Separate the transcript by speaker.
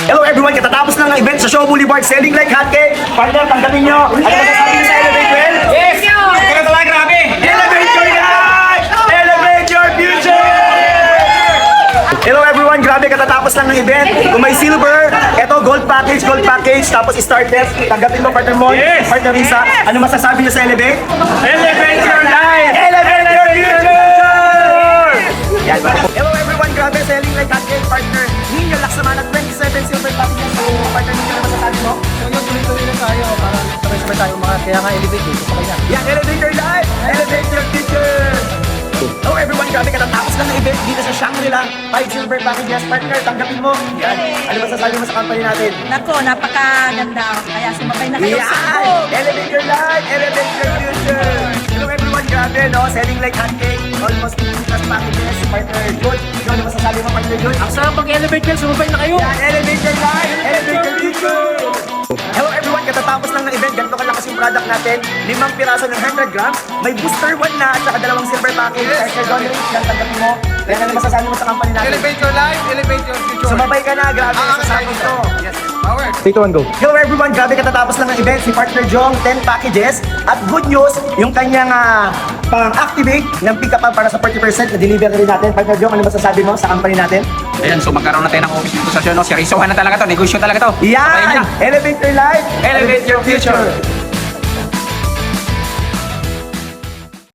Speaker 1: Hello everyone, katatapos lang ng event sa Show Boulevard, selling like hotcake. Partner, tanggapin nyo. Ano masasabi nyo sa Elevate Well?
Speaker 2: Yes! Kaya talaga, grabe!
Speaker 1: Elevate your life! Elevate your future! Hello everyone, grabe katatapos lang ng event. Kung may silver, eto gold package, tapos star test. Tanggapin mo, partner mo,
Speaker 2: Yes!
Speaker 1: partner Risa. Ano masasabi nyo sa Elevate?
Speaker 2: Elevate your life!
Speaker 1: Elevate your future! Yan. Hello everyone, grabe selling like hotcake, partner. Ninyo Laksamana 27 silver packages. So, partner ninyo na masasabi mo?
Speaker 3: So yun, tuloy-tuloy na tayo para sabay-sabay tayo mga kaya nga elevate dito sa kanya.
Speaker 1: Yan, elevate your life! Elevate your future! Hello everyone, grabe katatapos lang ng event dito sa Shangri-La. 5 silver packages, partner, tanggapin mo. Yan. Ano masasabi mo sa company natin?
Speaker 4: Nako, napakaganda. Kaya sumabay na kayo sa
Speaker 1: Yan!
Speaker 4: ako.
Speaker 1: Elevate your life! Elevate your future! Hello everyone, grabe, no? Selling like hotcake. Almost 50 plus packages. Partner Jun. Ikaw, ano masasabi mo, partner Jun?
Speaker 3: Ang sarap mag-elevate yan, sumabay na kayo!
Speaker 1: Yan, elevate your life! Elevate your future! Hello everyone, katatapos lang ng event, ganito kalakas yung product natin. 5 piraso ng 100 grams, may booster 1 na at saka 2 silver package. Partner John, yan, tanggapin mo. Kaya ano masasabi mo sa company natin?
Speaker 2: Elevate your life, elevate your future.
Speaker 1: Sumabay ka na, grabe yung sasabing to.
Speaker 2: Yes, power.
Speaker 3: 3, 2, 1, go!
Speaker 1: Hello everyone, grabe katatapos lang ng event, si Partner Jong, 10 packages. At good news, yung kanyang pang-activate ng pick-up para sa 40% na delivery natin. Partner Jong, ano masasabi mo sa company natin?
Speaker 5: Ayan, so magkaroon na tayo ng office dito sa Siono. Seryosohan na talaga to, negosyo talaga to. Sabayan
Speaker 1: Yan!
Speaker 5: niya.
Speaker 1: Elevate your life!
Speaker 5: Elevate your future.